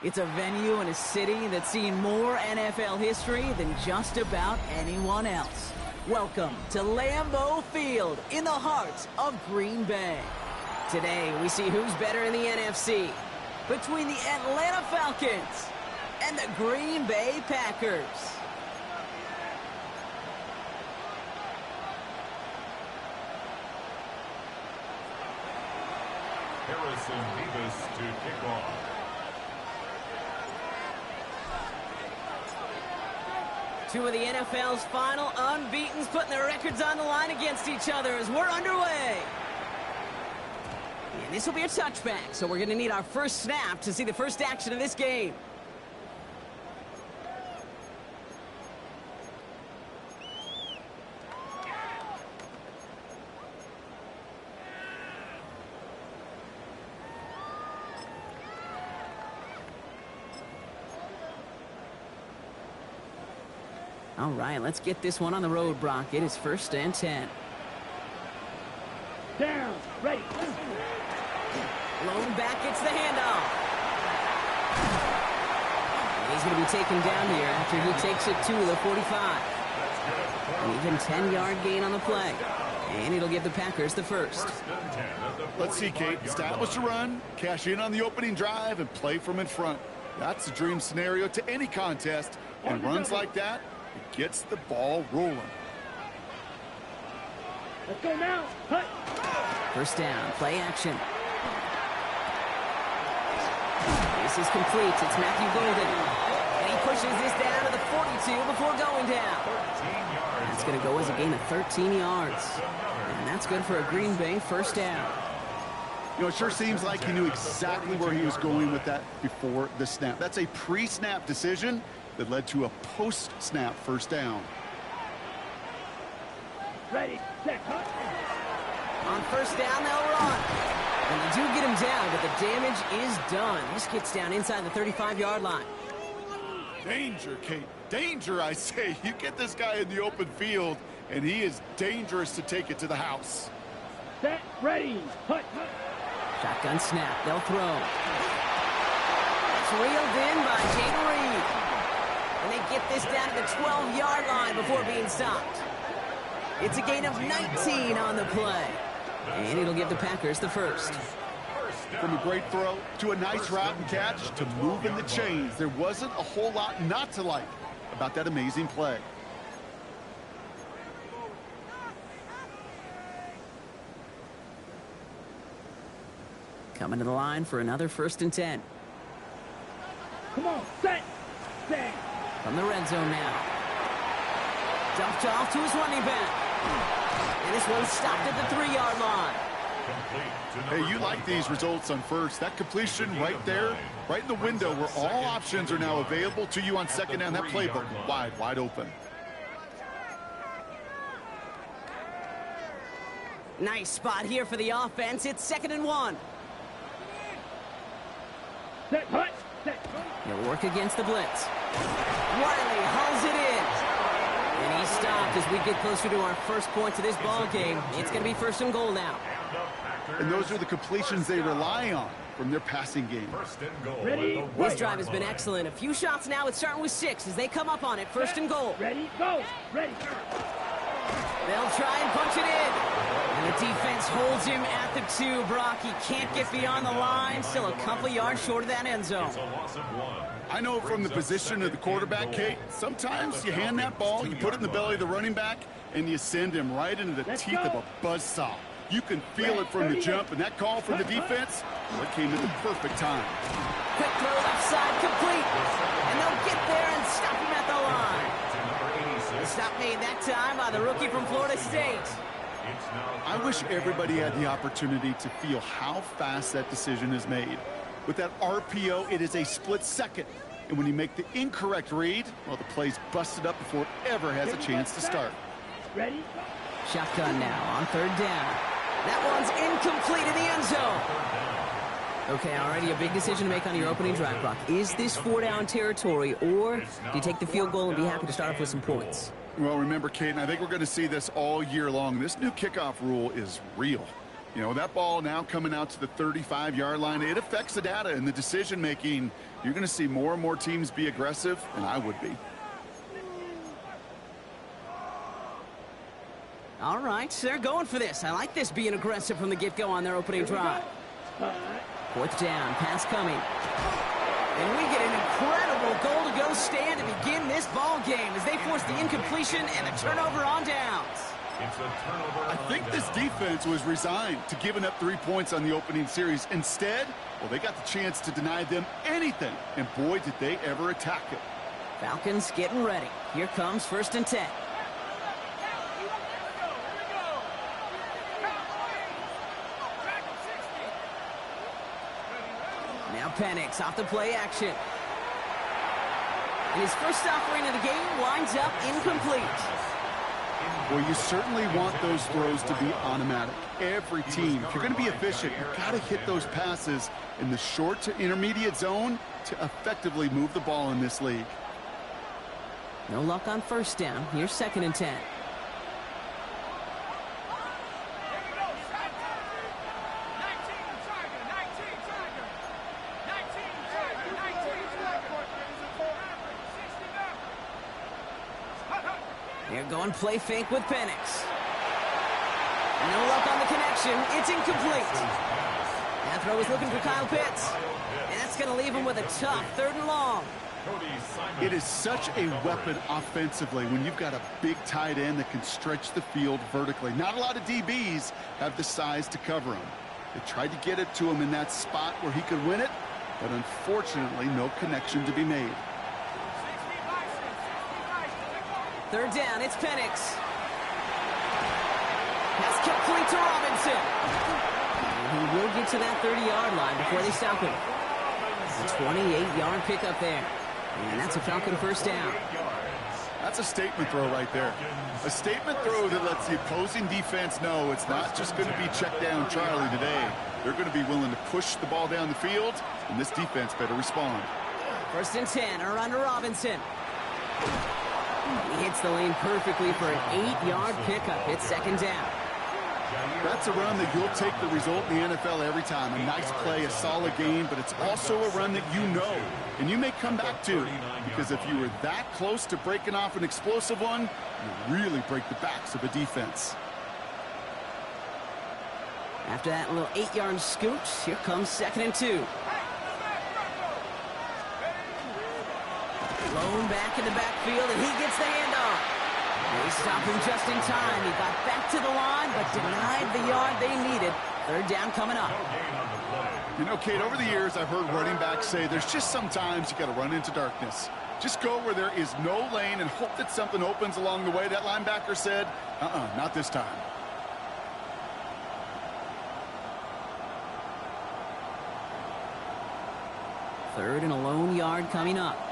It's a venue and a city that's seen more NFL history than just about anyone else. Welcome to Lambeau Field in the heart of Green Bay. Today, we see who's better in the NFC between the Atlanta Falcons and the Green Bay Packers. Harrison Davis to kick off. Two of the NFL's final unbeatens putting their records on the line against each other as we're underway. And this will be a touchback, so we're going to need our first snap to see the first action of this game. All right, let's get this one on the road, Brock. It is 1st and 10. Down, ready. Lone back gets the handoff. And he's going to be taken down here after he takes it to the 45. An even 10-yard gain on the play. And it'll give the Packers the first. Let's see, Kate. Establish a run, cash in on the opening drive, and play from in front. That's the dream scenario to any contest. And runs like that, it gets the ball rolling. Let's go now. Hut. First down, play action. This is complete. It's Matthew Golden. And he pushes this down to the 42 before going down. That's going to go as a gain of 13 yards. And that's good for a Green Bay first down. You know, it sure seems like he knew exactly where he was going with that before the snap. That's a pre-snap decision that led to a post-snap first down. Ready, set, hut. On first down, they'll run. And they do get him down, but the damage is done. This gets down inside the 35-yard line. Danger, Kate. Danger, I say. You get this guy in the open field, and he is dangerous to take it to the house. Set, ready, hut, hut. Shotgun snap. They'll throw. It's reeled in by Jaden Reed. And they get this down to the 12-yard line before being stopped. It's a gain of 19 on the play. And it'll give the Packers the first. From a great throw to a nice route and catch to moving the chains, there wasn't a whole lot not to like about that amazing play. Coming to the line for another 1st and 10. Come on, set, set. From the red zone now. Dumped off to his running back. And this one's stopped at the 3-yard line. Hey, you like these results on first. That completion right there, right in the window where all options are now available to you on second down. That playbook wide open. Nice spot here for the offense. It's 2nd and 1. Set, hut, set. He'll work against the blitz. Wiley hauls it in. And he's stopped as we get closer to our first points of this ball game. It's going to be 1st and goal now. And those are the completions they rely on from their passing game. Ready, This drive has been excellent. A few shots now. It's starting with 6 as they come up on it. 1st and goal. ready, go, ready. They'll try and punch it in. And the defense holds him at the 2. Brock, he can't get beyond the line. Still a couple yards short of that end zone. I know from the position of the quarterback, Kate, sometimes you hand that ball, you put it in the belly of the running back, and you send him right into the teeth of a buzzsaw. You can feel it from the jump, and that call from the defense, well, it came at the perfect time. Quick throw left side, complete. And they'll get there and stop him at the line. The stop made that time by the rookie from Florida State. I wish everybody had the opportunity to feel how fast that decision is made. With that RPO, it is a split second. And when you make the incorrect read, well, the play's busted up before it ever has a chance to start. Ready? Shotgun now on 3rd down. That one's incomplete in the end zone. Okay, already a big decision to make on your opening drive, Brock. Is this 4-down territory, or do you take the field goal and be happy to start off with some points? Well, remember, Kate, and I think we're going to see this all year long. This new kickoff rule is real. You know, that ball now coming out to the 35-yard line, it affects the data and the decision-making. You're going to see more and more teams be aggressive, and I would be. All right, so they're going for this. I like this being aggressive from the get-go on their opening drive. Fourth down, pass coming. And we get an incredible goal-to-go stand to begin this ball game as they force the incompletion and the turnover on downs. It's a turnover. I think this defense was resigned to giving up 3 points on the opening series. Instead, well, they got the chance to deny them anything, and boy, did they ever attack it. Falcons getting ready. Here comes 1st and 10. Now Penix off the play action. And his first offering of the game winds up incomplete. Well, you certainly want those throws to be automatic. Every team, if you're going to be efficient, you've got to hit those passes in the short to intermediate zone to effectively move the ball in this league. No luck on 1st down. Here's 2nd and 10. They're going play fake with Penix. No luck on the connection. It's incomplete. That throw is looking for Kyle Pitts. And that's going to leave him with a tough 3rd and long. It is such a weapon offensively when you've got a big tight end that can stretch the field vertically. Not a lot of DBs have the size to cover him. They tried to get it to him in that spot where he could win it, but unfortunately no connection to be made. 3rd down, it's Penix. That's complete to Robinson. And he will get to that 30-yard line before they stop him. A 28-yard pickup there. And that's a Falcon 1st down. That's a statement throw right there. A statement throw that lets the opposing defense know it's not just going to be check down Charlie today. They're going to be willing to push the ball down the field, and this defense better respond. 1st and 10, around to Robinson. He hits the lane perfectly for an 8-yard pickup. It's 2nd down. That's a run that you'll take the result in the NFL every time. A nice play, a solid game, but it's also a run that you know and you may come back to, because if you were that close to breaking off an explosive one, you really break the backs of a defense. After that little 8-yard scoot, here comes 2nd and 2. Blown back in the backfield, and he gets the handoff. They stop him just in time. He got back to the line, but denied the yard they needed. 3rd down coming up. You know, Kate, over the years, I've heard running backs say there's just sometimes you got to run into darkness. Just go where there is no lane and hope that something opens along the way. That linebacker said, not this time. Third and a lone yard coming up.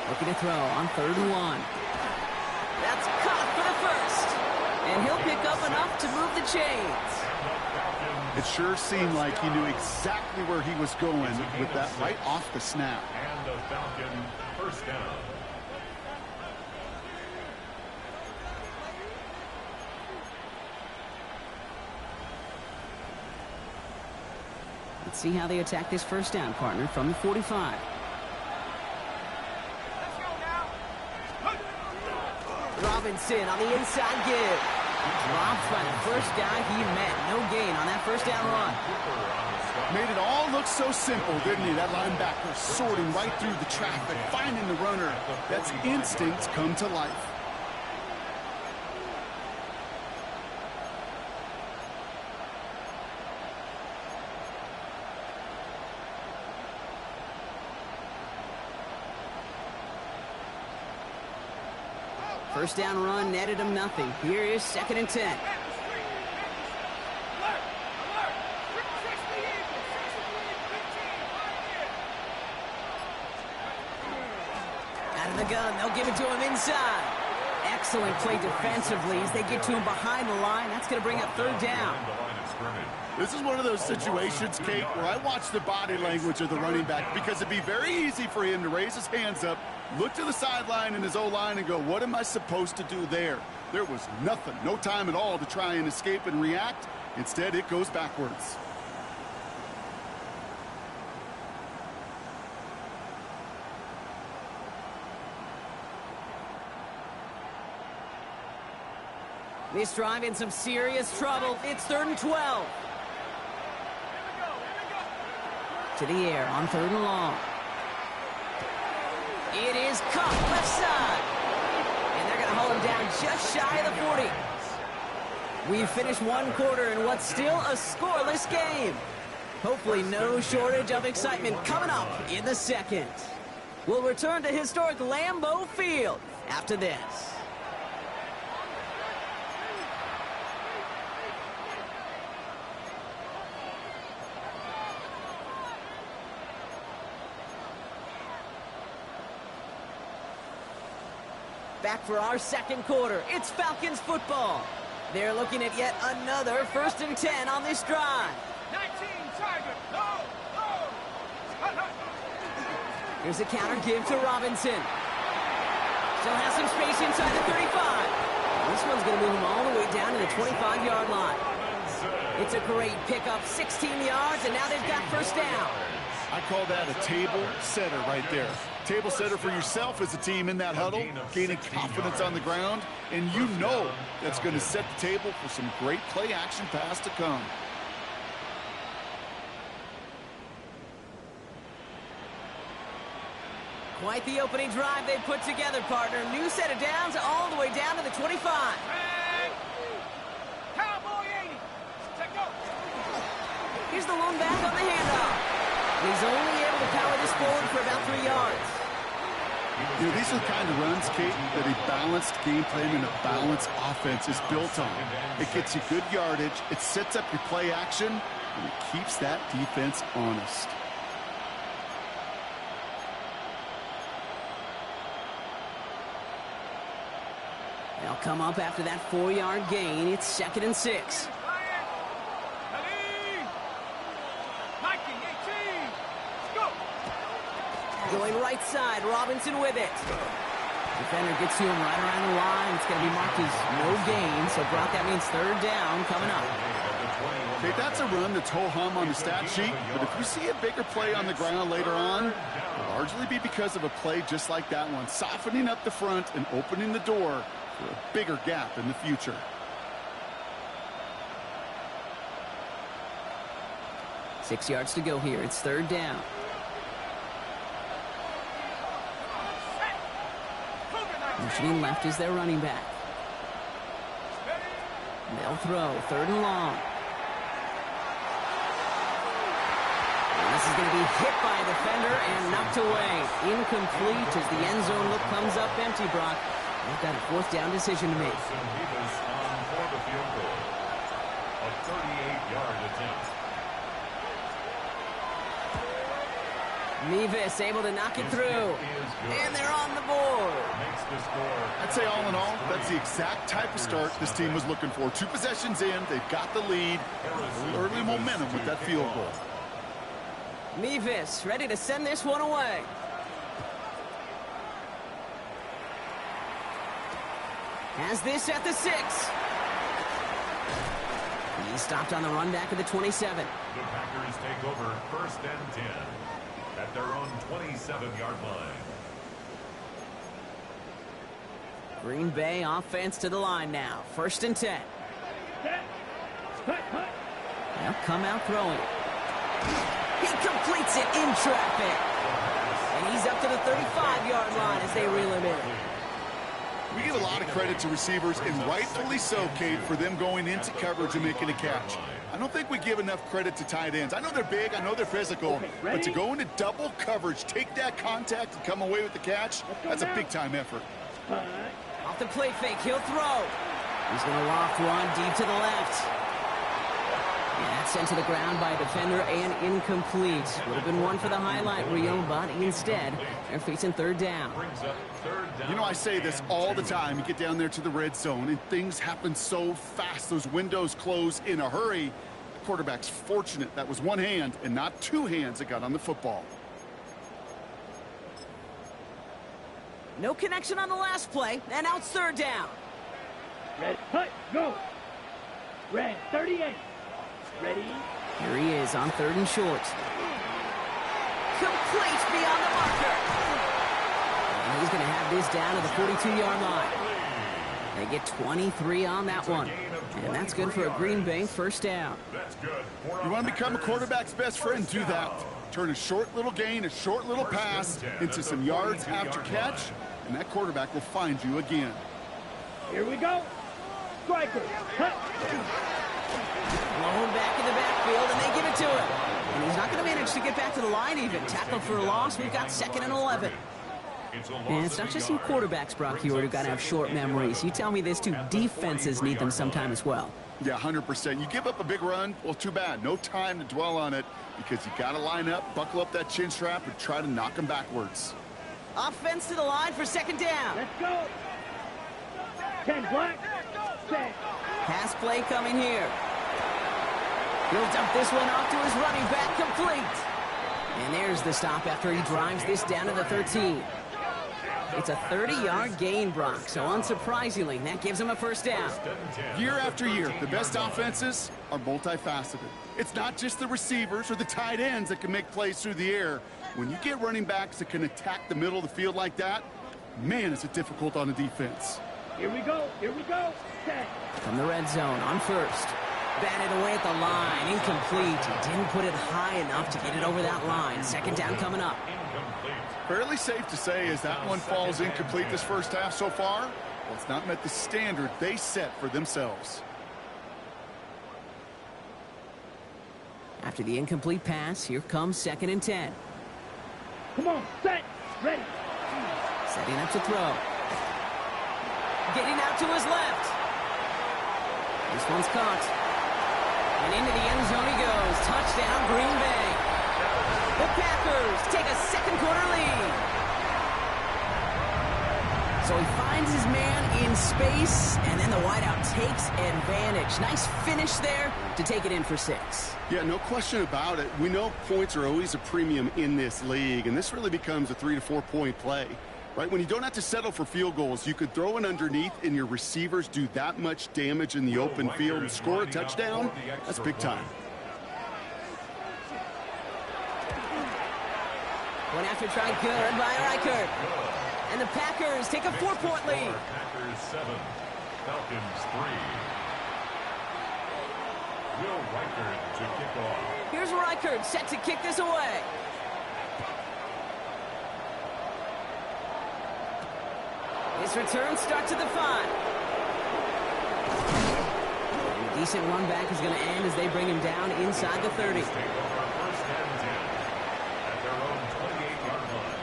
Looking to throw on 3rd and 1. That's caught for the 1st. And he'll pick up enough to move the chains. It sure seemed like he knew exactly where he was going with that right off the snap. And the Falcon 1st down. Let's see how they attack this 1st down, partner, from the 45. Robinson on the inside give. Dropped by the first guy he met. No gain on that 1st down run. Made it all look so simple, didn't he? That linebacker sorting right through the traffic, finding the runner. That's instincts come to life. First down run netted him nothing. Here is 2nd and 10. Out of the gun, they'll give it to him inside. Excellent play defensively as they get to him behind the line. That's going to bring up 3rd down. This is one of those situations, Kate, where I watch the body language of the running back because it'd be very easy for him to raise his hands up, look to the sideline in his O-line and go, what am I supposed to do there? There was nothing, no time at all to try and escape and react. Instead, it goes backwards. This drive in some serious trouble. It's 3rd and 12. To the air on 3rd and long. It is caught left side. And they're going to hold him down just shy of the 40. We've finished one quarter in what's still a scoreless game. Hopefully no shortage of excitement coming up in the second. We'll return to historic Lambeau Field after this. Back for our second quarter. It's Falcons football. They're looking at yet another 1st and 10 on this drive. 19, Tiger. No. Here's a counter give to Robinson. Still has some space inside the 35. This one's going to move him all the way down to the 25-yard line. It's a great pickup, 16 yards, and now they've got 1st down. I call that a table setter right there. Table setter for yourself as a team in that huddle, gaining confidence on the ground, and you know that's going to set the table for some great play-action pass to come. Quite the opening drive they put together, partner. New set of downs all the way down to the 25. Cowboy 80. Check go. Here's the lone back on the handoff. He's only able to power this forward for about 3 yards. You know, these are the kind of runs, Kate, that a balanced game plan and a balanced offense is built on. It gets you good yardage, it sets up your play action, and it keeps that defense honest. They'll come up after that 4-yard gain. It's 2nd and 6. Going right side, Robinson with it. Defender gets to him right around the line. It's going to be marked as no gain, so Brock, that means 3rd down coming up. Okay, that's a run that's ho-hum on the stat sheet, but if you see a bigger play on the ground later on, it'll largely be because of a play just like that one, softening up the front and opening the door for a bigger gap in the future. Six yards to go here. It's 3rd down. Motioning left is their running back. They'll throw 3rd and long. And this is going to be hit by a defender and knocked away. Incomplete as the end zone look comes up empty, Brock. They've got a 4th down decision to make. He was on for the field goal. A 38-yard attempt. Mevis able to knock it through. And they're on the board. I'd say all in all, that's the exact type of start this team was looking for. 2 possessions in, they've got the lead. Early momentum with that field goal. Mevis ready to send this one away. Has this at the 6. He's stopped on the run back at the 27. The Packers take over 1st and 10 at their own 27-yard line. Green Bay offense to the line now. 1st and 10. They'll come out throwing. He completes it in traffic. And he's up to the 35-yard line as they reel him in. We give a lot of credit to receivers, and rightfully so, Kate, for them going into coverage and making a catch. I don't think we give enough credit to tight ends. I know they're big, I know they're physical, but to go into double coverage, take that contact, and come away with the catch, that's a big-time effort. Off the play fake, he'll throw. He's going to loft one deep to the left. And that's sent to the ground by a defender and incomplete. Would have been one for the highlight reel, but instead, they're facing 3rd down. You know, I say this all the time. You get down there to the red zone, and things happen so fast. Those windows close in a hurry. Quarterback's fortunate that was one hand and not two hands that got on the football. No connection on the last play, and now it's third down. Red, hut, go. Red, 38. Ready? Here he is on third and short. Complete beyond the marker. And he's going to have this down to the 42-yard line. They get 23 on that one. And that's good for a Green Bay first down. You want to become a quarterback's best friend, do that. Turn a short little gain, a short little pass into some yards after catch, and that quarterback will find you again. Here we go. Striker. Hut. Blown back in the backfield, and they give it to him. And he's not going to manage to get back to the line even. Tackled for a loss. We've got 2nd and 11. And it's not just some quarterbacks, Brock Hewitt, who got to have short memories. You tell me these two defenses need them sometime as well. Yeah, 100%. You give up a big run, well, too bad. No time to dwell on it because you got to line up, buckle up that chin strap, and try to knock them backwards. Offense to the line for 2nd down. Let's go. 10 black. Set. Pass play coming here. He'll dump this one off to his running back, complete. And there's the stop after he drives this down to the 13. It's a 30-yard gain, Brock, so unsurprisingly, that gives him a first down. Year after year, the best offenses are multifaceted. It's not just the receivers or the tight ends that can make plays through the air. When you get running backs that can attack the middle of the field like that, man, is it difficult on the defense. Here we go. Here we go. Set. From the red zone on first. Batted away at the line. Incomplete. He didn't put it high enough to get it over that line. 2nd down coming up. Fairly safe to say as that one falls incomplete this first half so far, well, it's not met the standard they set for themselves. After the incomplete pass, here comes 2nd and 10. Come on. Set. Ready. Setting up to throw. Getting out to his left. This one's caught. And into the end zone he goes. Touchdown, Green Bay. The Packers take a 2nd quarter lead. So he finds his man in space, and then the wideout takes advantage. Nice finish there to take it in for 6. Yeah, no question about it. We know points are always a premium in this league, and this really becomes a 3 to 4 point play. Right, when you don't have to settle for field goals, you could throw it underneath and your receivers do that much damage in the open field and score a touchdown. That's big time. One after try good by Reichert. And the Packers take a 4-point lead. Packers 7, Falcons 3. Will Reichert to kick off. Here's Reichert set to kick this away. His return starts at the 5. And a decent run back is going to end as they bring him down inside the 30. First and 10 at their own 28-yard line.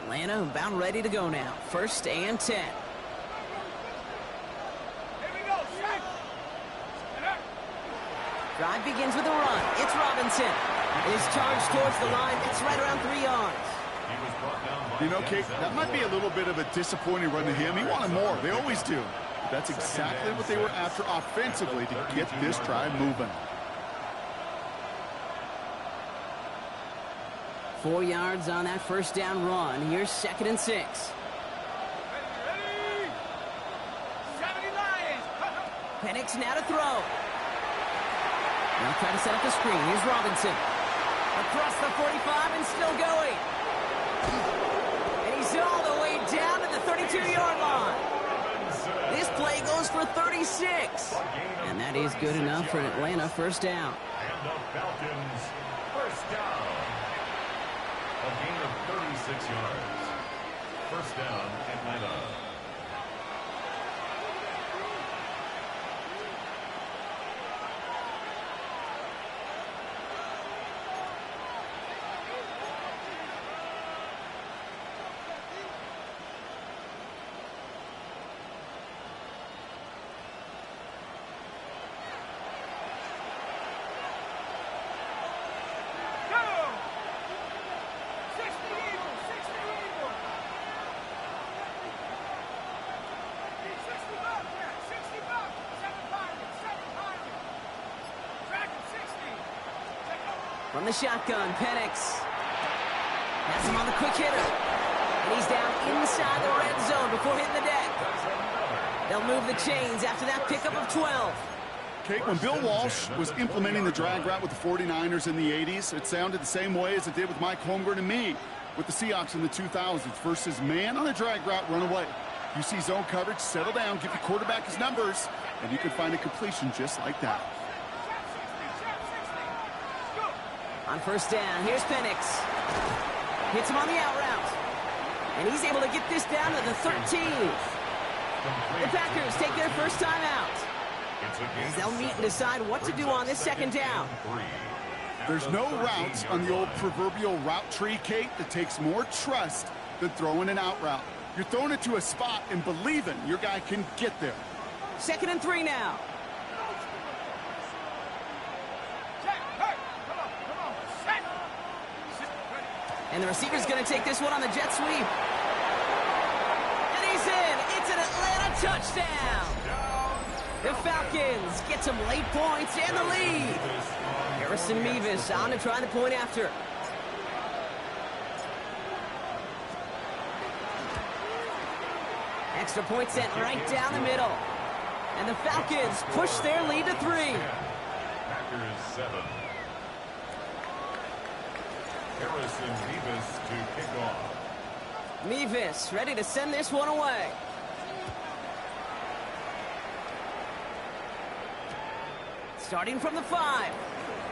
Atlanta about ready to go now. 1st and 10. Here we go. Strike. Drive begins with a run. It's Robinson. His charge towards the line. It's right around 3 yards. He was brought down by You know, Kate, that might be a little bit of a disappointing run to him. He wanted more. They always do. But that's exactly what they were after offensively to get this drive moving. 4 yards on that first down run. Here's 2nd and 6. Ready. 70 Lions. Penix now to throw. Now try to set up the screen. Here's Robinson. Across the 45 and still going. And he's all the way down to the 32-yard line. This play goes for 36. And that is good enough for an Atlanta first down. And the Falcons first down. A gain of 36 yards. First down, Atlanta. From the shotgun, Penix. Has him on the quick hitter. And he's down inside the red zone before hitting the deck. They'll move the chains after that pickup of 12. Kate, when Bill Walsh was implementing the drag route with the 49ers in the 80s, it sounded the same way as it did with Mike Holmgren and me with the Seahawks in the 2000s versus man on a drag route, run away. You see zone coverage, settle down, give your quarterback his numbers, and you can find a completion just like that. On first down, here's Penix. Hits him on the out route. And he's able to get this down to the 13. The Packers take their first time out. As they'll meet and decide what to do on this second down. There's no route on the old proverbial route tree, Kate, that takes more trust than throwing an out route. You're throwing it to a spot and believing your guy can get there. 2nd and 3 now. And the receiver's going to take this one on the jet sweep. And he's in. It's an Atlanta touchdown. The Falcons get some late points and the lead. Harrison Mevis on to try the point after. Extra point sent right down the middle. And the Falcons push their lead to 3. Packers 7. Harrison Mevis to kick off. Mevis ready to send this one away. Starting from the 5.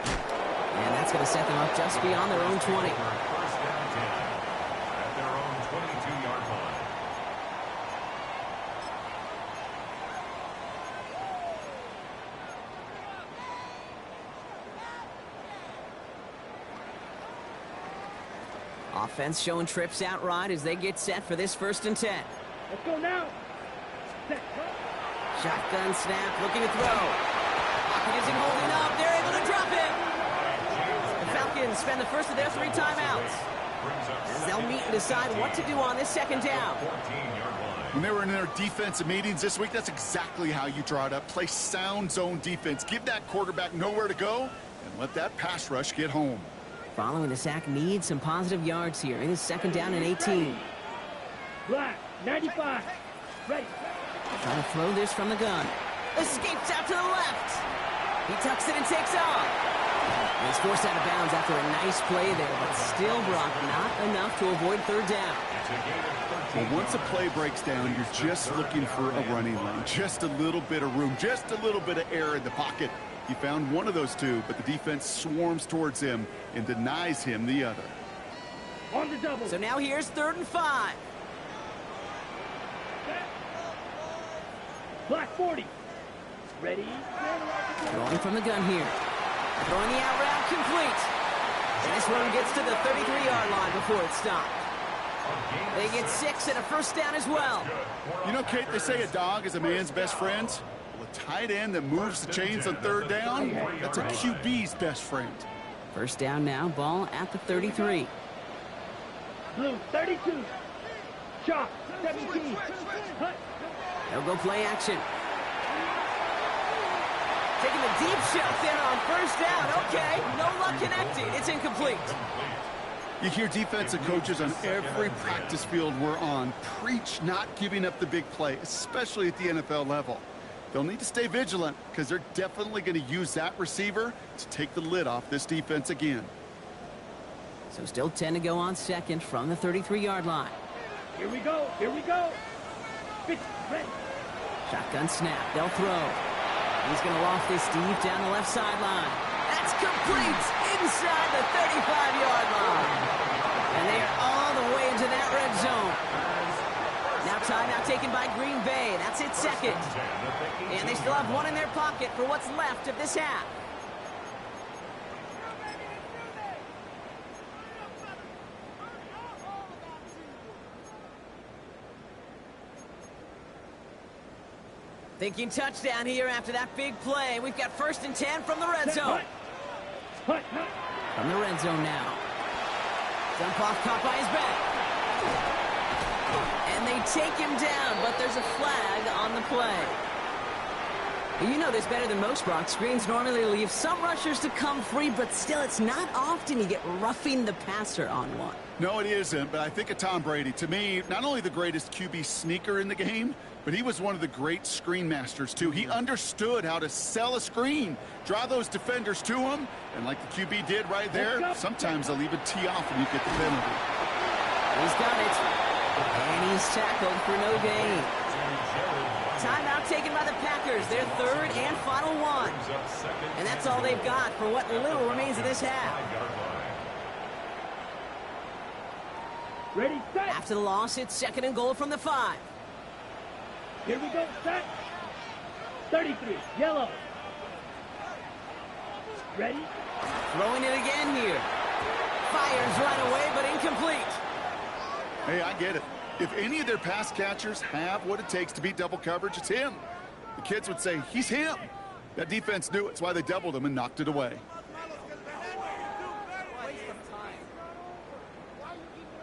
And that's going to set them up just beyond their own 20. First down 10 at their own 22-yard line. Offense showing trips out right as they get set for this 1st and 10. Let's go now. Set. Shotgun snap, looking to throw. Pocket isn't holding up. They're able to drop it. The Falcons spend the first of their 3 timeouts as they'll meet and decide what to do on this second down. When they were in their defensive meetings this week, that's exactly how you draw it up. Play sound zone defense. Give that quarterback nowhere to go and let that pass rush get home. Following the sack needs some positive yards here in his 2nd down and 18. Black, 95. Ready. Trying to throw this from the gun. Escapes out to the left. He tucks it and takes off. And he's forced out of bounds after a nice play there, but still, Brock, not enough to avoid 3rd down. Well, once a play breaks down, you're just looking for a running lane. Just a little bit of room, just a little bit of air in the pocket. He found one of those 2, but the defense swarms towards him and denies him the other. On the double. So now here's 3rd and 5. Black 40. Ready. Throwing from the gun here. Throwing the out route complete. And this one gets to the 33-yard line before it's stopped. They get 6 and a first down as well. You know, Kate, they say a dog is a man's best friend. Well, a tight end that moves the chains on 3rd down, that's a QB's best friend. First down now, ball at the 33. Blue, 32. Chalk, 17. Hut. They'll go play action. Taking the deep shot there on first down. Okay, no luck connecting. It's incomplete. You hear defensive coaches on every practice field we're on preach not giving up the big play, especially at the NFL level. They'll need to stay vigilant because they're definitely going to use that receiver to take the lid off this defense again. So still 10 to go on 2nd from the 33-yard line. Here we go. Here we go. 50, ready. Shotgun snap. They'll throw. He's going to loft this deep down the left sideline. That's complete inside the 35-yard line. And they are all the way into that red zone. Now timeout taken by Green Bay. That's it 2nd. And they still have 1 in their pocket for what's left of this half. Thinking touchdown here after that big play. We've got 1st and 10 from the red zone. Hut. From the red zone now. Jump off, caught by his back. And they take him down, but there's a flag on the play. You know this better than most, Brock. Screens normally leave some rushers to come free, but still, it's not often you get roughing the passer on one. No, it isn't, but I think of Tom Brady. To me, not only the greatest QB sneaker in the game, but he was one of the great screen masters, too. He understood how to sell a screen, draw those defenders to him, and like the QB did right there, sometimes they'll even tee off and you get the penalty. He's got it, and he's tackled for no gain. Timeout taken by the Packers, their third and final one. And that's all they've got for what little remains of this half. Ready, set. After the loss, it's 2nd and goal from the 5. Here we go, set. 33, yellow. Ready? Throwing it again here. Fires right away, but incomplete. Hey, I get it. If any of their pass catchers have what it takes to beat double coverage, it's him. The kids would say, he's him. That defense knew it. That's why they doubled him and knocked it away.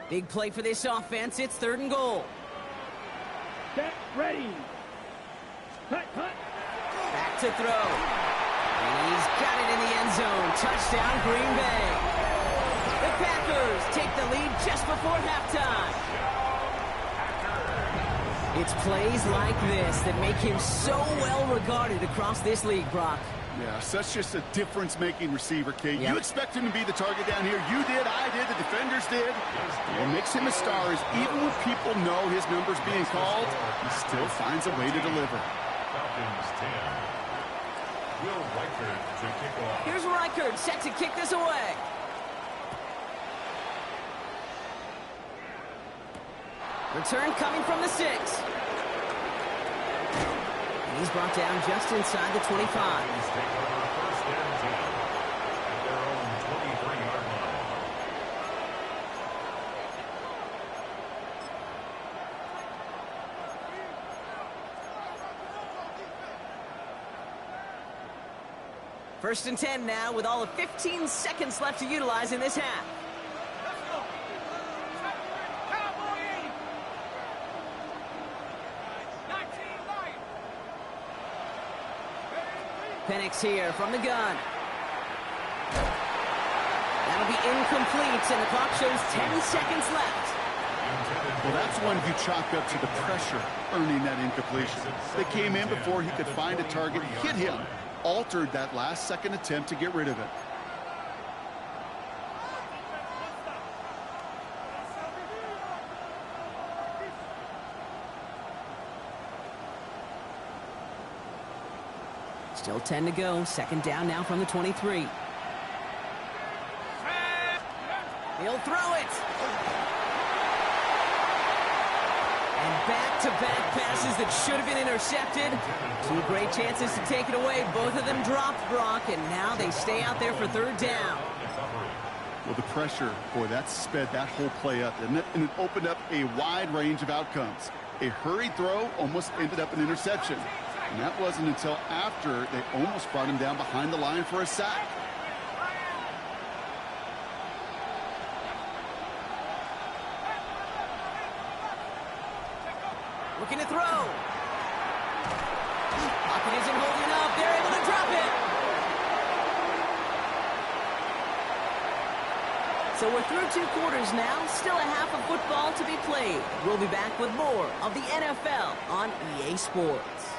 Big play for this offense. It's 3rd and goal. Set, ready. Cut, cut. Back to throw. And he's got it in the end zone. Touchdown, Green Bay. The Packers take the lead just before halftime. It's plays like this that make him so well regarded across this league, Brock. Yeah, such just a difference-making receiver, Kate. Yep. You expect him to be the target down here. You did, I did, the defenders did. What makes him a star is even when people know his number's being called, he still finds a way to deliver. Falcons 10. Will Reichard to kick off. Here's Reichard set to kick this away. Return coming from the 6. And he's brought down just inside the 25. He's taken over 1st and 10 at their own 23-yard line. First and 10 now with all of 15 seconds left to utilize in this half. Penix here from the gun. That'll be incomplete, and the clock shows 10 seconds left. Well, that's one you chalk up to the pressure earning that incompletion. They came in before he could find a target, hit him, altered that last-second attempt to get rid of it. Still 10 to go. 2nd down now from the 23. He'll throw it. And back-to-back passes that should have been intercepted. 2 great chances to take it away. Both of them dropped, Brock, and now they stay out there for 3rd down. Well, the pressure, boy, that sped that whole play up, didn't it? And it opened up a wide range of outcomes. A hurried throw almost ended up an interception. And that wasn't until after they almost brought him down behind the line for a sack. Looking to throw. Pocket isn't holding up. They're able to drop it. So we're through 2 quarters now. Still a half of football to be played. We'll be back with more of the NFL on EA Sports.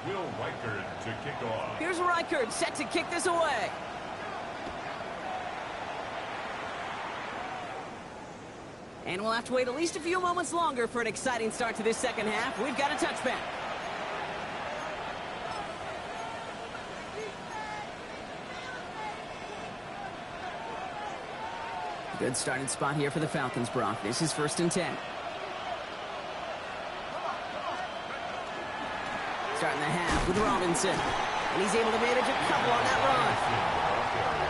Will Reichard to kick off. Here's Reichard set to kick this away. And we'll have to wait at least a few moments longer for an exciting start to this second half. We've got a touchback. Good starting spot here for the Falcons, Brock. This is 1st and 10. Starting the half with Robinson. And he's able to manage a couple on that run.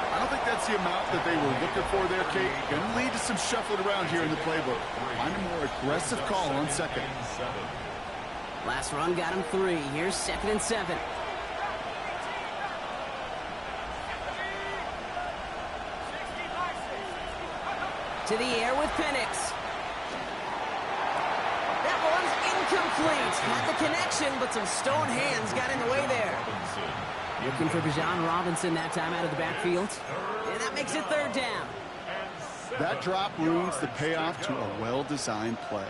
I don't think that's the amount that they were looking for there, Kate. Going to lead to some shuffling around here in the playbook. Find a more aggressive call on second. Last run got him 3. Here's 2nd and 7. To the air with Penix. That one's incomplete. Had the connection, but some stone hands got in the way there. Looking for Bijan Robinson that time out of the backfield. And that makes it 3rd down. That drop ruins the payoff to a well-designed play.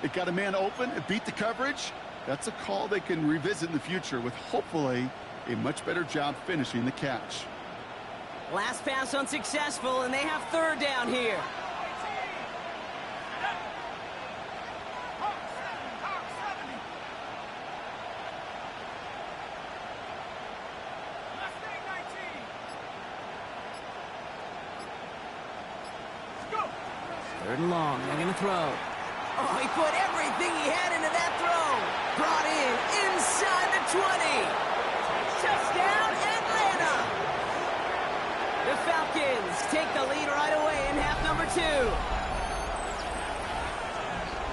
It got a man open, it beat the coverage. That's a call they can revisit in the future with hopefully a much better job finishing the catch. Last pass unsuccessful, and they have 3rd down here. Third and long. They're going to throw. Oh, he put everything he had into that throw. Brought in inside the 20. Touchdown, Atlanta. The Falcons take the lead right away in half number 2.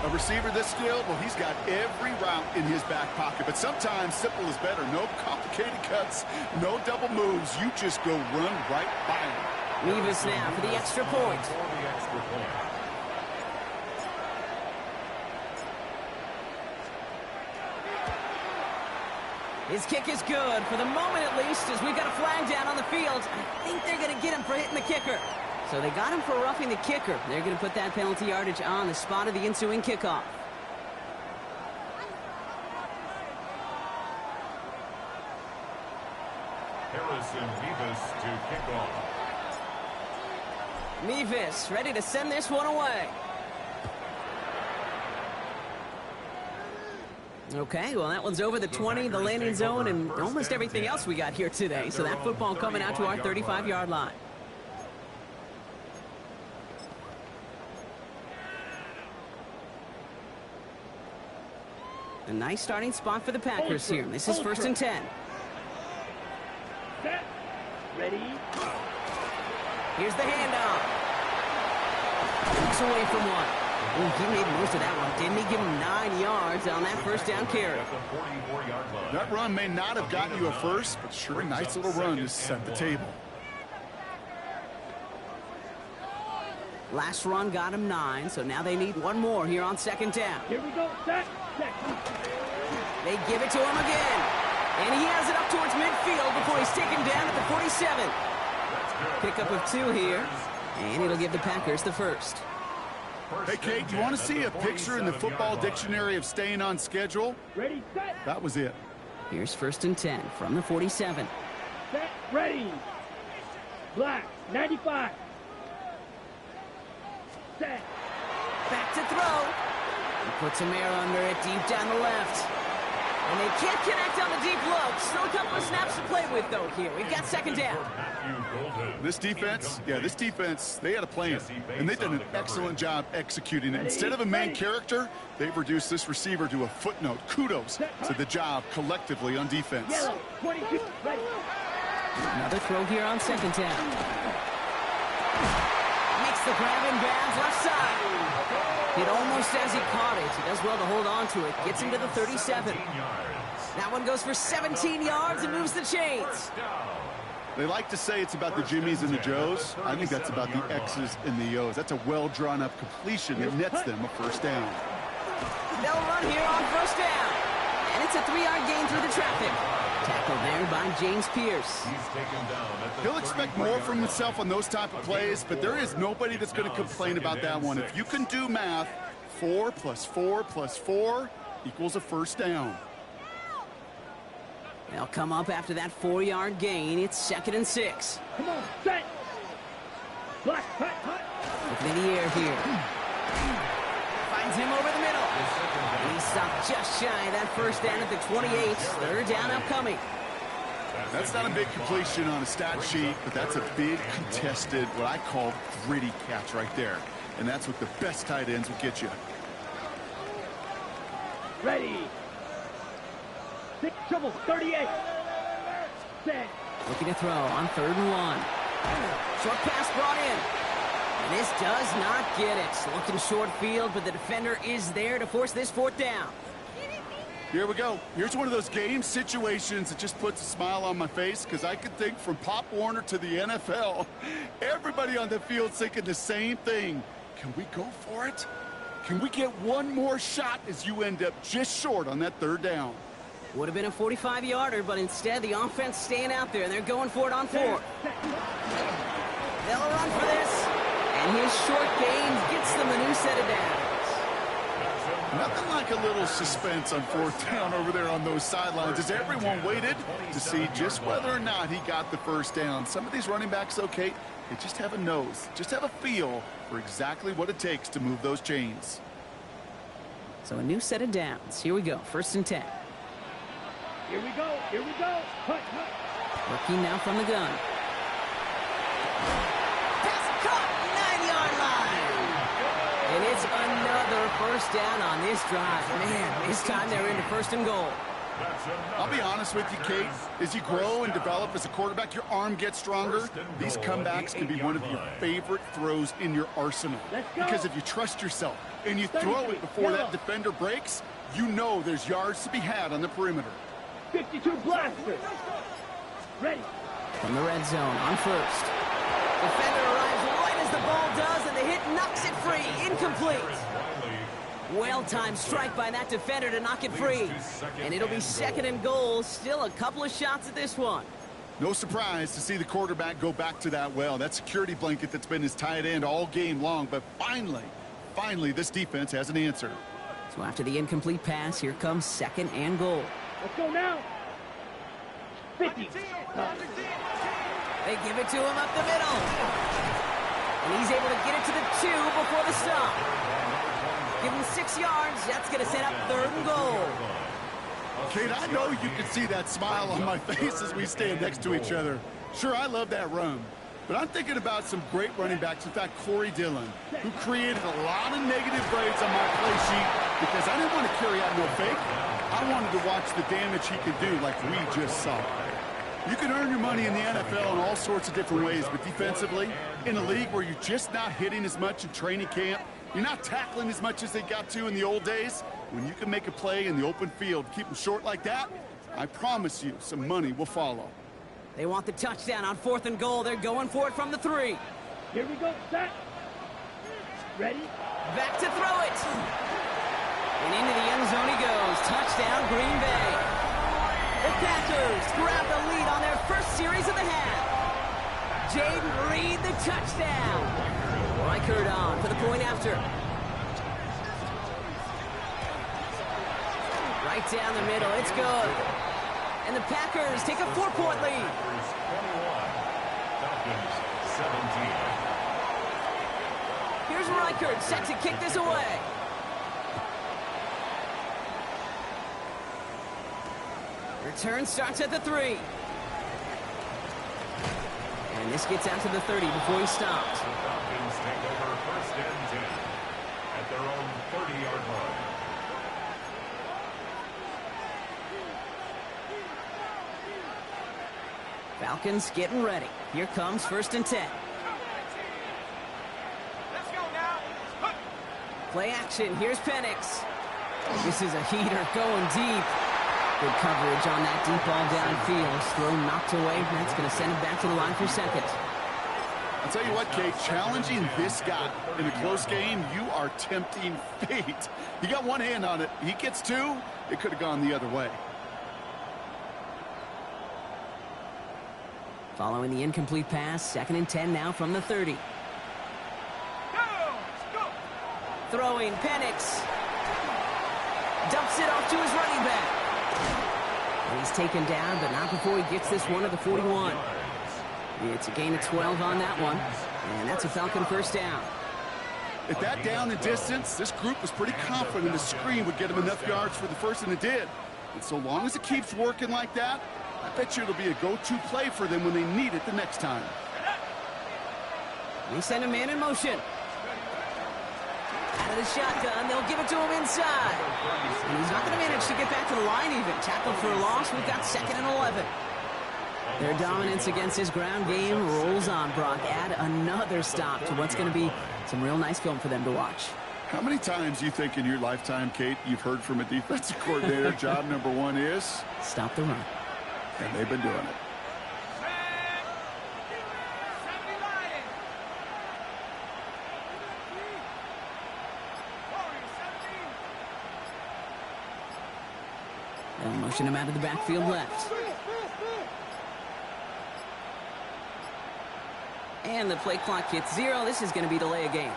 A receiver this skilled, well, he's got every route in his back pocket. But sometimes simple is better. No complicated cuts, no double moves. You just go run right by him. Nevis now for the extra point. His kick is good, for the moment at least, as we've got a flag down on the field. I think they're going to get him for hitting the kicker. So they got him for roughing the kicker. They're going to put that penalty yardage on the spot of the ensuing kickoff. Harrison Nevis to kick off. Nevis ready to send this one away. Okay, well, that one's over the 20, the landing zone, and almost everything else we got here today. So that football coming out to our 35-yard line. A nice starting spot for the Packers here. This is 1st and 10. Set. Ready. Here's the handoff. Looks away from one. Ooh, he made most of that one, didn't he? Give him 9 yards on that 1st down carry. That run may not have gotten you a first, but sure a nice little run to set the table. Last run got him 9, so now they need one more here on 2nd down. Here we go. Set. They give it to him again. And he has it up towards midfield before he's taken down at the 47. Pickup of 2 here, and it'll give the Packers the 1st. Hey, Kate, do you want to see a picture in the football dictionary of staying on schedule? Ready, set. That was it. Here's 1st and 10 from the 47. Set. Ready. Black. 95. Set. Back to throw. He puts some air under it deep down the left. And they can't connect on the deep look. Still a couple of snaps to play with, though, here. We've got 2nd down. This defense, they had a plan. And they've done an excellent job executing it. Instead of a main character, they've reduced this receiver to a footnote. Kudos to the job collectively on defense. Yellow. 22. Ready. Another throw here on 2nd down. Makes the grab in bounds left side. Hit almost as he caught it. He does well to hold on to it. Gets him to the 37. That one goes for 17 yards and moves the chains. They like to say it's about the Jimmies and the Joes. I think that's about the X's and the O's. That's a well-drawn-up completion that nets them a 1st down. They'll run here on 1st down. And it's a 3-yard gain through the traffic. Tackled there by James Pierce. He'll expect more from himself on those type of plays, but there is nobody that's going to complain about that one. If you can do math, 4 + 4 + 4 equals a 1st down. They'll come up after that 4-yard gain. It's 2nd and 6. Come on, set. Black, hut. Looking in the air here. Finds him over the middle. And he stopped just shy of that 1st down at the 28. 3rd down upcoming. That's not a big completion on a stat sheet, but that's a big contested, what I call gritty catch right there. And that's what the best tight ends will get you. Ready. 6 trouble. 38. Set. Looking to throw on 3rd and 1. Short pass brought in. And this does not get it. Looking short field, but the defender is there to force this fourth down. Here we go. Here's one of those game situations that just puts a smile on my face because I can think from Pop Warner to the NFL. Everybody on the field thinking the same thing. Can we go for it? Can we get one more shot as you end up just short on that third down? Would have been a 45-yarder, but instead the offense staying out there, and they're going for it on fourth. They'll run for this, and his short gain gets them a new set of downs. Nothing like a little suspense on fourth down over there on those sidelines as everyone waited to see just whether or not he got the first down. Some of these running backs, okay, they just have a nose, just have a feel for exactly what it takes to move those chains. So a new set of downs. Here we go, 1st and 10. Here we go. Here we go. Cut, cut. Working now from the gun. Pass caught, 9-yard line. And it's another first down on this drive. Man, this time they're into 1st and goal. I'll be honest with you, Kate. As you grow and develop as a quarterback, your arm gets stronger. These comebacks can be one of your favorite throws in your arsenal. Because if you trust yourself and you throw it before that defender breaks, you know there's yards to be had on the perimeter. 52 blaster. Ready. From the red zone on 1st. Defender arrives right as the ball does, and the hit knocks it free. Incomplete. Well-timed strike by that defender to knock it free. And it'll be 2nd and goal. Still a couple of shots at this one. No surprise to see the quarterback go back to that well. That security blanket that's been his tight end all game long. But finally, this defense has an answer. So after the incomplete pass, here comes 2nd and goal. Let's go now. 50. They give it to him up the middle. And he's able to get it to the 2 before the stop. Give him 6 yards. That's going to set up 3rd and goal. Kate, I know you can see that smile on my face as we stand next to each other. Sure, I love that run. But I'm thinking about some great running backs. In fact, Corey Dillon, who created a lot of negative grades on my play sheet because I didn't want to carry out no fake. I wanted to watch the damage he could do like we just saw. You can earn your money in the NFL in all sorts of different ways, but defensively, in a league where you're just not hitting as much in training camp, you're not tackling as much as they got to in the old days, when you can make a play in the open field, keep them short like that, I promise you some money will follow. They want the touchdown on 4th and goal. They're going for it from the 3. Here we go. Set. Ready. Back to throw it. And into the end zone he goes. Touchdown, Green Bay. The Packers grab the lead on their first series of the half. Jaden Reed, the touchdown. Reichert on for the point after. Right down the middle. It's good. And the Packers take a 4-point lead. Falcons 17. Here's Reichert set to kick this away. Return starts at the 3. And this gets out to the 30 before he stops. The Falcons take over 1st and 10 at their own 30-yard line. Falcons getting ready. Here comes 1st and 10. Let's go now. Play action. Here's Penix. This is a heater going deep. Good coverage on that deep ball downfield. Throw knocked away. That's going to send him back to the line for 2nd. I'll tell you what, Kate, challenging this guy in a close game, you are tempting fate. He got one hand on it. He gets 2. It could have gone the other way. Following the incomplete pass, 2nd and 10 now from the 30. Go. Throwing, Penix. Dumps it off to his running back. And he's taken down, but not before he gets this one to the 41. It's a gain of 12 on that one, and that's a Falcon first down. At that down and distance, this group was pretty confident the screen would get him enough yards for the first, and it did. And so long as it keeps working like that, I bet you it'll be a go-to play for them when they need it the next time. They send a man in motion. Out of the shotgun, they'll give it to him inside. And he's not going to manage to get back to the line even. Tackled for a loss. We've got 2nd and 11. Their dominance against his ground game rolls on, Brock. Add another stop to what's going to be some real nice film for them to watch. How many times do you think in your lifetime, Kate, you've heard from a defensive coordinator, job number one is? Stop the run. And they've been doing it. They'll motion him out of the backfield left. And the play clock hits 0. This is going to be delay a game.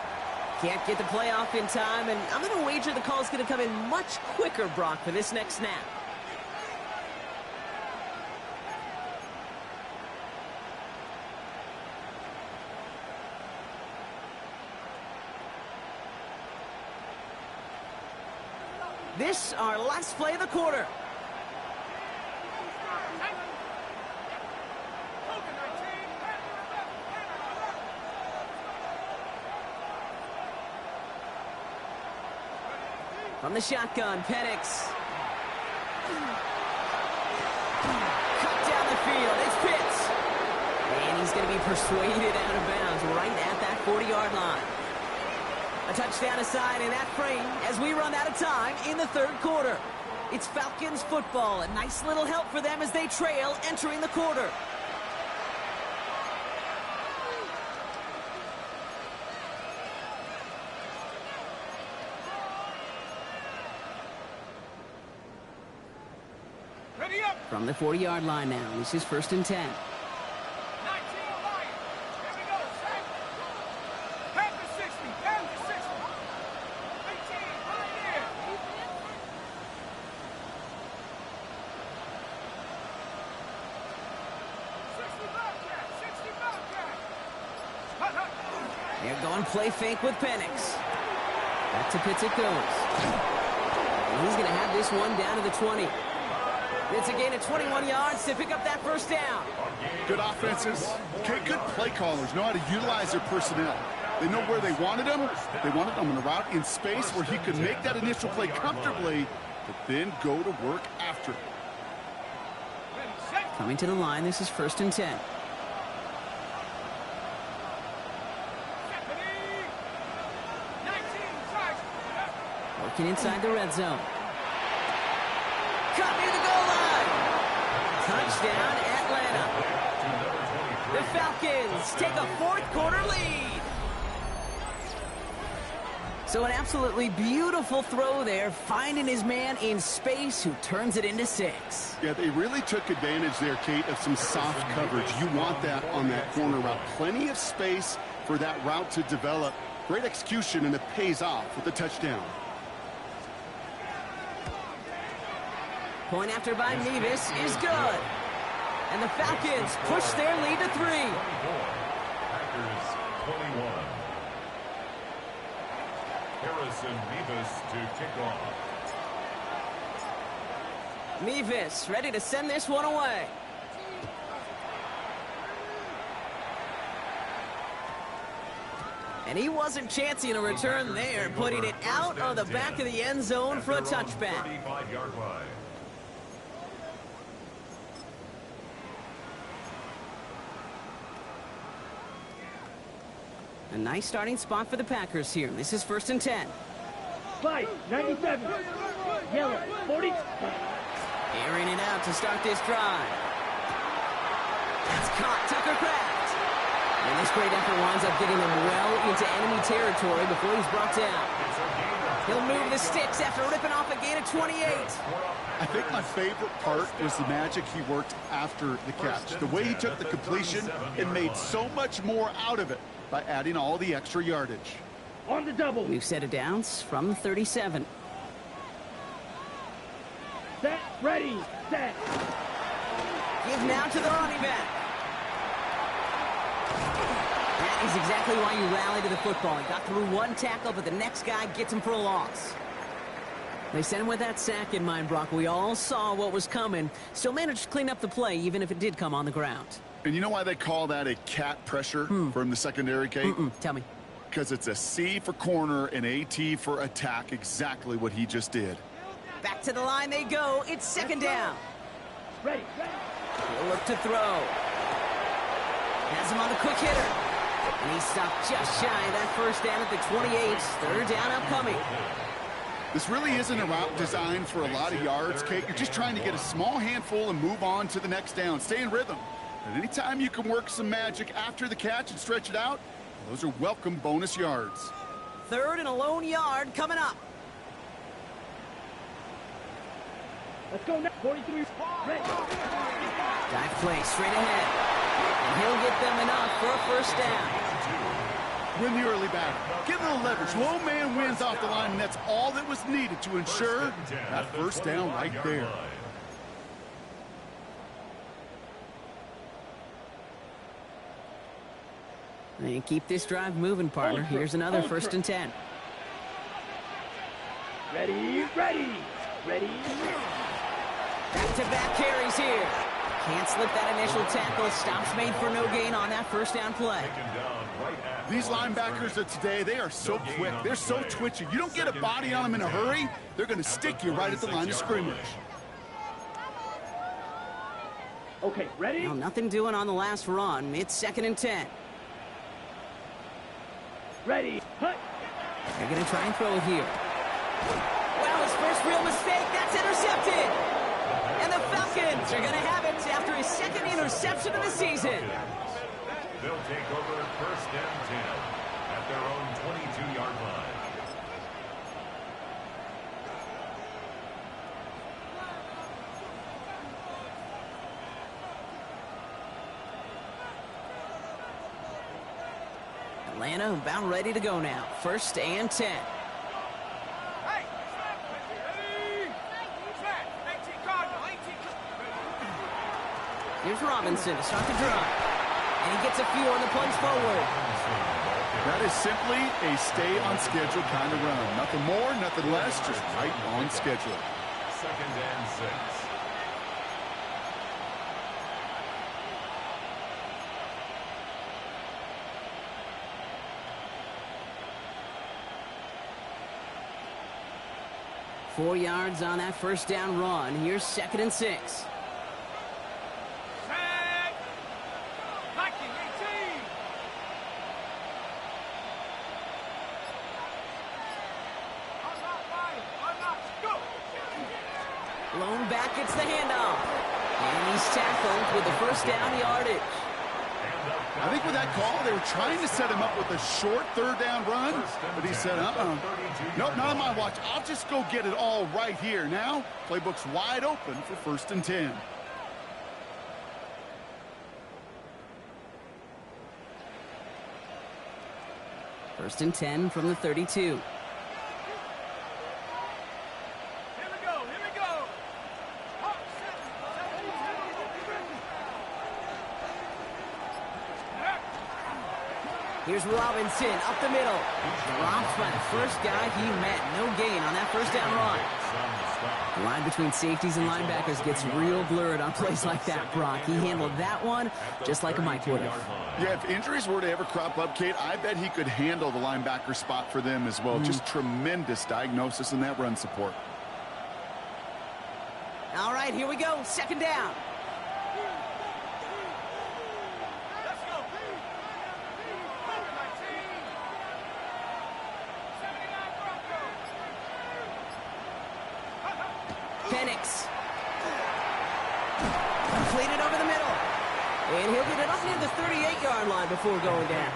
Can't get the play off in time, and I'm going to wager the call is going to come in much quicker, Brock, for this next snap. This, our last play of the quarter. From the shotgun, Penix. Cut down the field. It's Pitts. And he's going to be persuaded out of bounds right at that 40-yard line. A touchdown aside in that frame as we run out of time in the third quarter. It's Falcons football. A nice little help for them as they trail entering the quarter. Ready up. From the 40-yard line now. This is 1st and 10. 19 Lions. Here we go. Set. Pass to 60. Pass to 60. 18. Right here. 60 Bobcat. 60 Bobcat. Hut, hut. They're going play fake with Penix. Back to Pitts it goes. And he's going to have this one down to the 20. It's a gain of 21 yards to pick up that first down. Good offenses. Okay, good play callers know how to utilize their personnel. They know where they wanted them. They wanted them on a route in space where he could make that initial play comfortably, but then go to work after. Coming to the line, this is 1st and 10. Working inside the red zone. Cut near the goal line. Touchdown, Atlanta. The Falcons take a fourth quarter lead. So an absolutely beautiful throw there, finding his man in space who turns it into 6. Yeah, they really took advantage there, Kate, of some soft coverage. You want that on that corner route. Plenty of space for that route to develop. Great execution, and it pays off with the touchdown. Point after by Nevis is good. And the Falcons push their lead to 3. Packers 21. Harrison Nevis to kick off. Nevis ready to send this one away. And he wasn't chancing a return there, putting it out of the back of the end zone for a touchback. 35-yard line. A nice starting spot for the Packers here. This is 1st and 10. Slide, 97. Yellow, 40. Airing it out to start this drive. That's caught, Tucker Kraft. And this great effort winds up getting him well into enemy territory before he's brought down. He'll move the sticks after ripping off a gain of 28. I think my favorite part was the magic he worked after the catch. The way he took the completion and made so much more out of it by adding all the extra yardage. On the double. We've set it down from the 37. Set, ready, set. Give now to the running back. That is exactly why you rally to the football. He got through one tackle, but the next guy gets him for a loss. They sent him with that sack in mind, Brock. We all saw what was coming. Still managed to clean up the play, even if it did come on the ground. And you know why they call that a cat pressure from the secondary, Kate? Tell me. Because it's a C for corner and a T for attack, exactly what he just did. Back to the line they go. It's 2nd down. Ready, ready. He'll look to throw. Has him on the quick hitter. And he stopped just shy of that first down at the 28. Third down upcoming. This really isn't a route designed for a lot of yards, Kate. You're just trying to get a small handful and move on to the next down. Stay in rhythm. And anytime you can work some magic after the catch and stretch it out, those are welcome bonus yards. Third and a lone yard coming up. Let's go now. 43. Ready. Dive play straight ahead. And he'll get them enough for a first down. Win the early battle. Get a little leverage. Low man wins off the line, and that's all that was needed to ensure that first down right there. And keep this drive moving, partner. Here's another first and 10. Ready, ready, ready. Back-to-back carries here. Can't slip that initial tackle. Stops made for no gain on that first down play. These linebackers of today, they are so quick. They're so twitchy. You don't get a body on them in a hurry, they're going to stick you right at the line of scrimmage. Okay, ready? Well, nothing doing on the last run. It's second and 10. Ready. Hut. They're going to try and throw it here. Well, his first real mistake. That's intercepted. And the Falcons are going to have it after his second interception of the season. They'll take over first and 10 at their own 22-yard line. Atlanta about ready to go now. First and 10. Hey! Ready! Snap! 18 Cardinal, 18 Here's Robinson to start the drive. And he gets a few on the punch forward. That is simply a stay-on-schedule kind of run. Nothing more, nothing less, just right on schedule. Second and 6. Four yards on that first down run. Here's second and 6. Set! Viking 18! Go! Lone back gets the handoff. And he's tackled with the first down yardage. I think with that call, they were trying to set him up with a short third down run, but he said, nope, not on my watch. I'll just go get it all right here. Now, playbook's wide open for first and 10. First and 10 from the 32. Here we go, here we go! Here's Robinson up the middle. Dropped by the first guy he met. No gain on that first down run. The line between safeties and linebackers gets real blurred on plays like that, Brock. He handled that one just like a Mike would have. Yeah, if injuries were to ever crop up, Kate, I bet he could handle the linebacker spot for them as well. Just tremendous diagnosis in that run support. All right, here we go. Second down. Let's go! 79 Broncos! Penix. Completed over the middle. And he'll get it up near the 38-yard line before going down.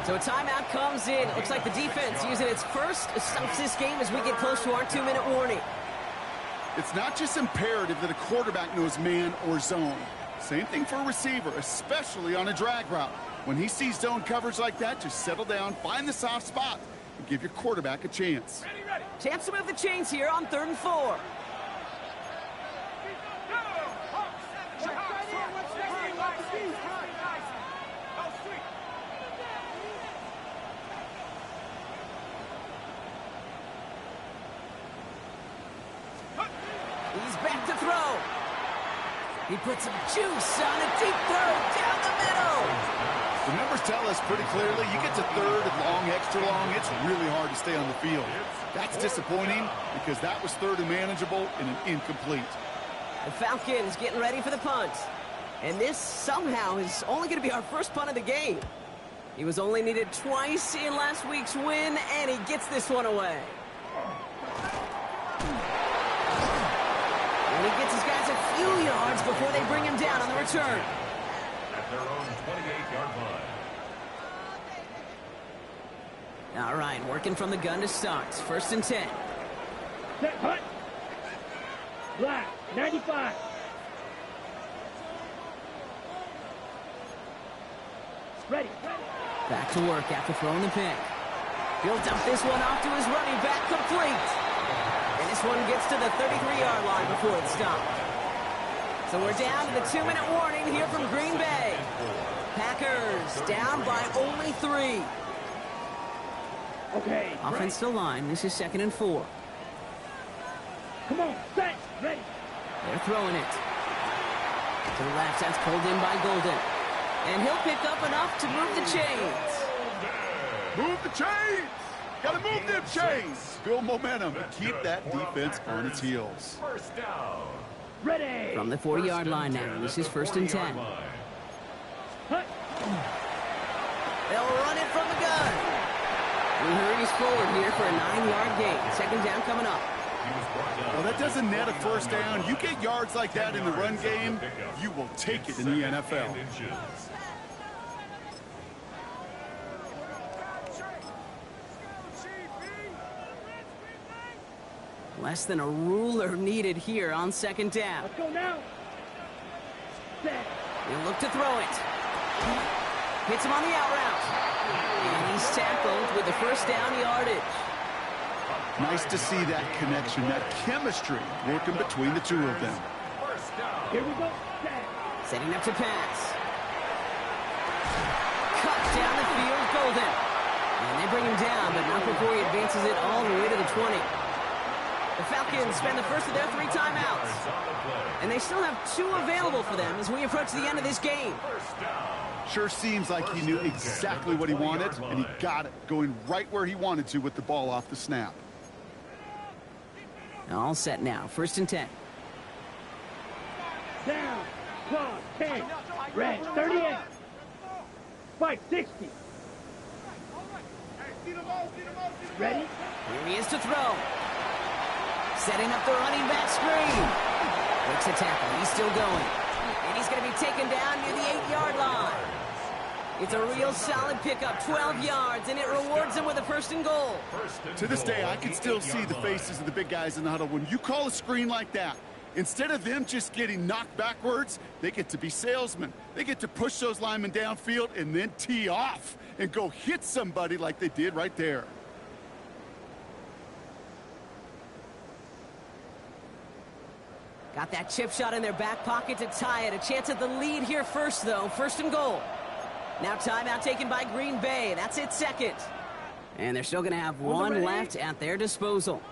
So a timeout comes in. It looks like the defense using its first stops this game as we get close to our 2-minute warning. It's not just imperative that a quarterback knows man or zone. Same thing for a receiver, especially on a drag route. When he sees zone coverage like that, just settle down, find the soft spot, and give your quarterback a chance. Ready, ready! Chance to move the chains here on 3rd and 4. He's back to throw. He puts some juice on a deep throw down the middle. The numbers tell us pretty clearly, you get to 3rd and long, extra long, it's really hard to stay on the field. That's disappointing because that was 3rd and manageable and an incomplete. The Falcons getting ready for the punt. And this somehow is only going to be our first punt of the game. He was only needed twice in last week's win, and he gets this one away. And he gets his guys a few yards before they bring him down on the return. At their own 28-yard line. All right, working from the gun to start. 1st and 10. Set, punt. Black, 95. Ready. Back to work after throwing the pick. He'll dump this one off to his running back, complete. And this one gets to the 33-yard line before it's stopped. So we're down to the 2-minute warning here from Green Bay. Packers down by only 3. Okay. Offensive line, this is 2nd and 4. Come on, set, ready. They're throwing it. To the left, that's pulled in by Golden. And he'll pick up enough to move the chains. Move the chains! Gotta move them chains! Build momentum and keep that defense on its heels. First down. Ready. From the 40-yard line now, this is 1st and 10. Punt. They'll run it from the gun. He hurries forward here for a 9-yard gain. 2nd down coming up. Well, that doesn't net a first down. You get yards like that in the run game, you will take it in the NFL. Less than a ruler needed here on 2nd down. Let's go now. Set. He'll look to throw it. Hits him on the out route. And he's tackled with the 1st down yardage. Nice to see that connection, that chemistry working between the two of them. Here we go. Set. Setting up to pass. Cut down the field, Golden. And they bring him down, but not before he advances it all the way to the 20. The Falcons spend the first of their 3 timeouts. And they still have 2 available for them as we approach the end of this game. Sure seems like he knew exactly what he wanted, and he got it, going right where he wanted to with the ball off the snap. All set now. 1st and 10. Down. Clock. 10. Red. 38. Spike. 60. Ready. Here he is to throw. Setting up the running back screen. Breaks a tackle. He's still going. And he's going to be taken down near the 8-yard line. It's a real solid pickup, 12 yards, and it rewards him with a 1st and goal. To this day, I can still see the faces of the big guys in the huddle. When you call a screen like that, instead of them just getting knocked backwards, they get to be salesmen. They get to push those linemen downfield and then tee off and go hit somebody like they did right there. Got that chip shot in their back pocket to tie it. A chance at the lead here first, though. 1st and goal. Now timeout taken by Green Bay. That's it, 2nd. And they're still going to have 1 left at their disposal.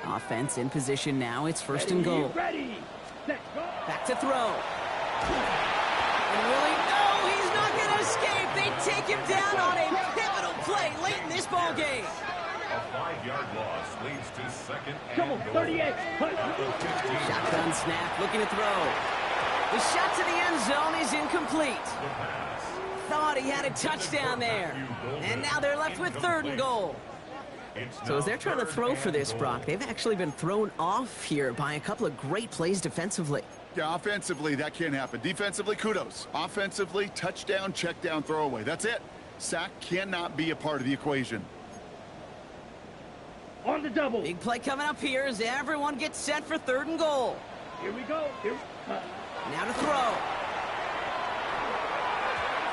Offense in position now. It's 1st and goal. Ready. Set. Go. Back to throw. And really, no, he's not going to escape. They take him down on a pivotal play late in this ball game. A 5-yard loss leads to 2nd Come and on. goal. 38. Punt. Shotgun snap, looking to throw. The shot to the end zone is incomplete. Thought he had a touchdown there. And now they're left with 3rd and goal. So as they're trying to throw for this, Brock, they've actually been thrown off here by a couple of great plays defensively. Yeah, offensively, that can't happen. Defensively, kudos. Offensively, touchdown, check down, throwaway. That's it. Sack cannot be a part of the equation. On the double. Big play coming up here as everyone gets set for 3rd and goal. Here we go. Here. Now to throw.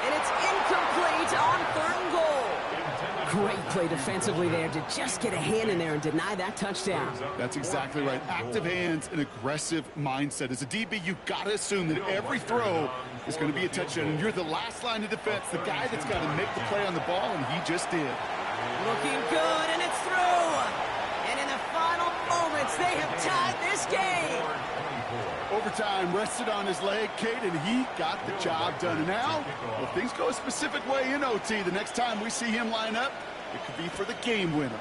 And it's incomplete on 3rd and goal. Great play defensively there to just get a hand in there and deny that touchdown. That's exactly right. Active hands and aggressive mindset. As a DB, you've got to assume that every throw is going to be a touchdown. And you're the last line of defense, the guy that's got to make the play on the ball, and he just did. Looking good, and it's through. And in the final moments, they have tied this game. Overtime rested on his leg, Kate, and he got the job done. And now, if things go a specific way in OT, the next time we see him line up, it could be for the game winner.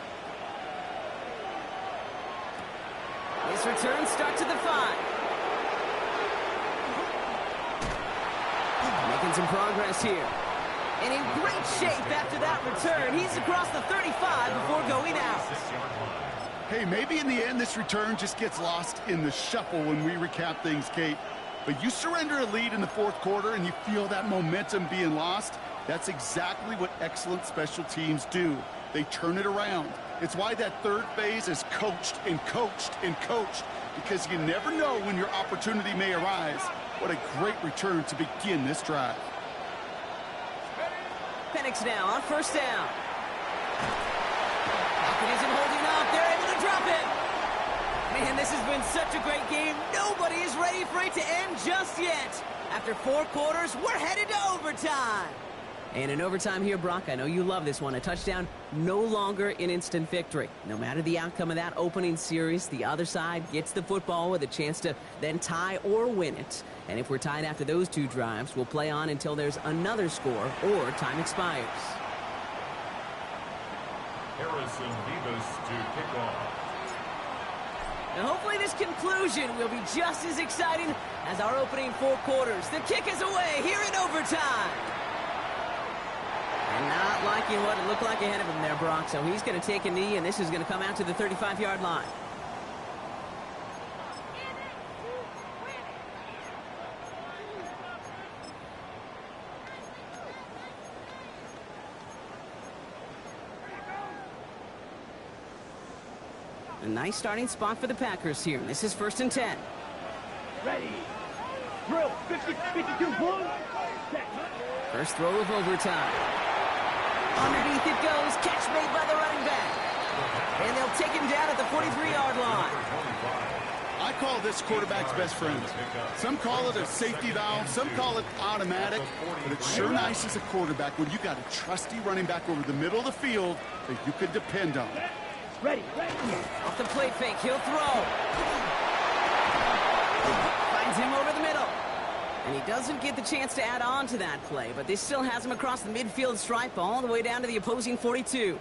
This return starts at the 5. Making some progress here. And in great shape after that return. He's across the 35 before going out. Hey, maybe in the end this return just gets lost in the shuffle when we recap things, Kate. But you surrender a lead in the fourth quarter and you feel that momentum being lost. That's exactly what excellent special teams do. They turn it around. It's why that third phase is coached and coached and coached, because you never know when your opportunity may arise. What a great return to begin this drive. Penix now on first down. Falcons isn't holding up. They're able to drop it. Man, this has been such a great game. Nobody is ready for it to end just yet. After 4 quarters, we're headed to overtime. And in overtime here, Brock, I know you love this one. A touchdown, no longer an instant victory. No matter the outcome of that opening series, the other side gets the football with a chance to then tie or win it. And if we're tied after those 2 drives, we'll play on until there's another score or time expires. Harrison Vivas to kick off. Now hopefully this conclusion will be just as exciting as our opening 4 quarters. The kick is away here in overtime. And not liking what it looked like ahead of him there, Brock. So he's going to take a knee, and this is going to come out to the 35-yard line. A nice starting spot for the Packers here. This is 1st and 10. Ready. Drill. 50, 52, one. Set. First throw of overtime. Underneath it goes. Catch made by the running back. And they'll take him down at the 43-yard line. I call this quarterback's best friend. Some call it a safety valve. Some call it automatic. But it's sure nice as a quarterback when you got a trusty running back over the middle of the field that you can depend on. Ready, ready. Off the play fake, he'll throw. Finds him over the middle. And he doesn't get the chance to add on to that play, but this still has him across the midfield stripe all the way down to the opposing 42.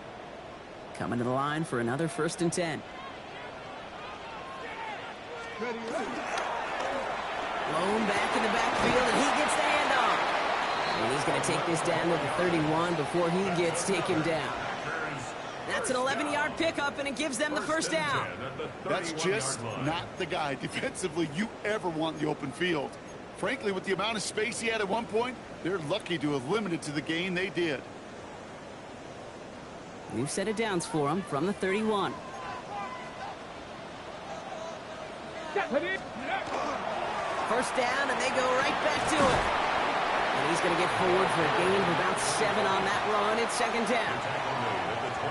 Coming to the line for another 1st and 10. Ready, ready. Blown back in the backfield, and he gets the handoff. And he's going to take this down to the 31 before he gets taken down. That's an 11-yard pickup, and it gives them the 1st down. That's just not the guy defensively you ever want in the open field. Frankly, with the amount of space he had at one point, they're lucky to have limited to the gain they did. New set of downs for him from the 31. First down, and they go right back to it. And he's going to get forward for a gain of about 7 on that run. It's 2nd down.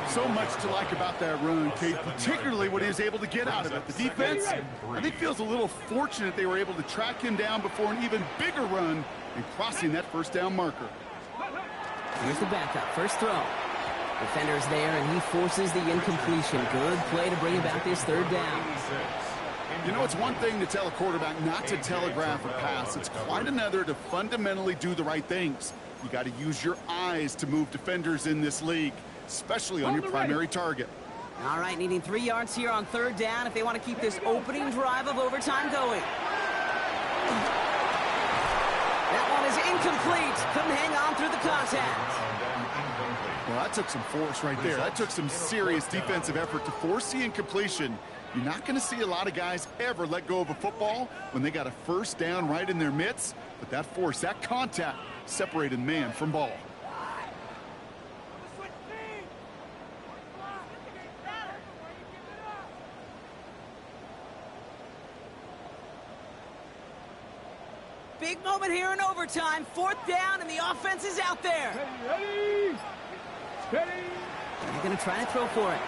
So much to like about that run, Kate, particularly what he was able to get out of it. The defense, I think, feels a little fortunate they were able to track him down before an even bigger run and crossing that 1st down marker. Here's the backup. First throw. Defender's there, and he forces the incompletion. Good play to bring about this 3rd down. You know, it's one thing to tell a quarterback not to telegraph a pass. It's quite another to fundamentally do the right things. You got to use your eyes to move defenders in this league, especially on your primary target. All right, needing 3 yards here on 3rd down if they want to keep this opening drive of overtime going. That one is incomplete. Couldn't hang on through the contact. Well, that took some force right there. That took some serious defensive effort to force the incompletion. You're not going to see a lot of guys ever let go of a football when they got a 1st down right in their midst. But that force, that contact, separated man from ball. Big moment here in overtime. 4th down, and the offense is out there. Ready, ready. They're going to try to throw for it.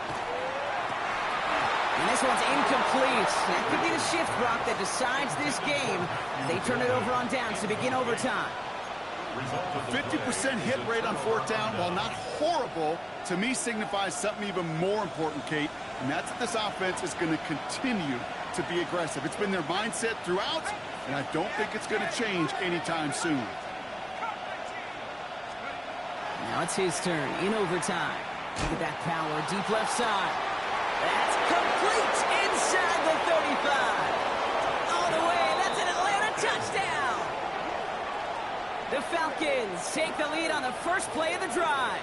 And this one's incomplete. That could be the shift, Brock, that decides this game. They turn it over on downs to begin overtime. A 50% hit rate on 4th down, while not horrible, to me signifies something even more important, Kate, and that's that this offense is going to continue to be aggressive. It's been their mindset throughout, and I don't think it's going to change anytime soon. Now it's his turn in overtime. Look at that power, deep left side. That's complete inside the 35. All the way, that's an Atlanta touchdown. The Falcons take the lead on the first play of the drive.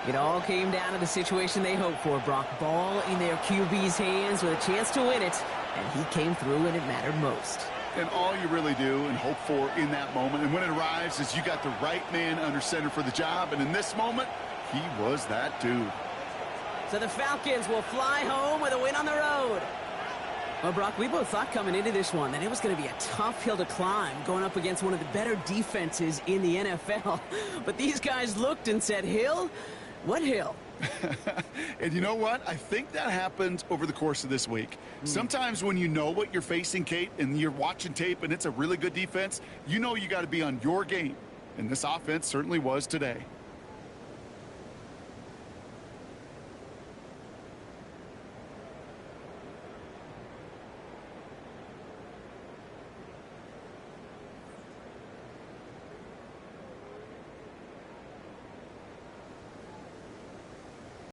It all came down to the situation they hoped for, Brock. Ball in their QB's hands with a chance to win it, and he came through when it mattered most. And all you really do and hope for in that moment, and when it arrives, is you got the right man under center for the job, and in this moment, he was that dude. So the Falcons will fly home with a win on the road. Well, Brock, we both thought coming into this one that it was going to be a tough hill to climb going up against one of the better defenses in the NFL. But these guys looked and said, Hill? What hill? And you know what? I think that happened over the course of this week. Sometimes when you know what you're facing, Kate, and you're watching tape and it's a really good defense, you know you got to be on your game. And this offense certainly was today.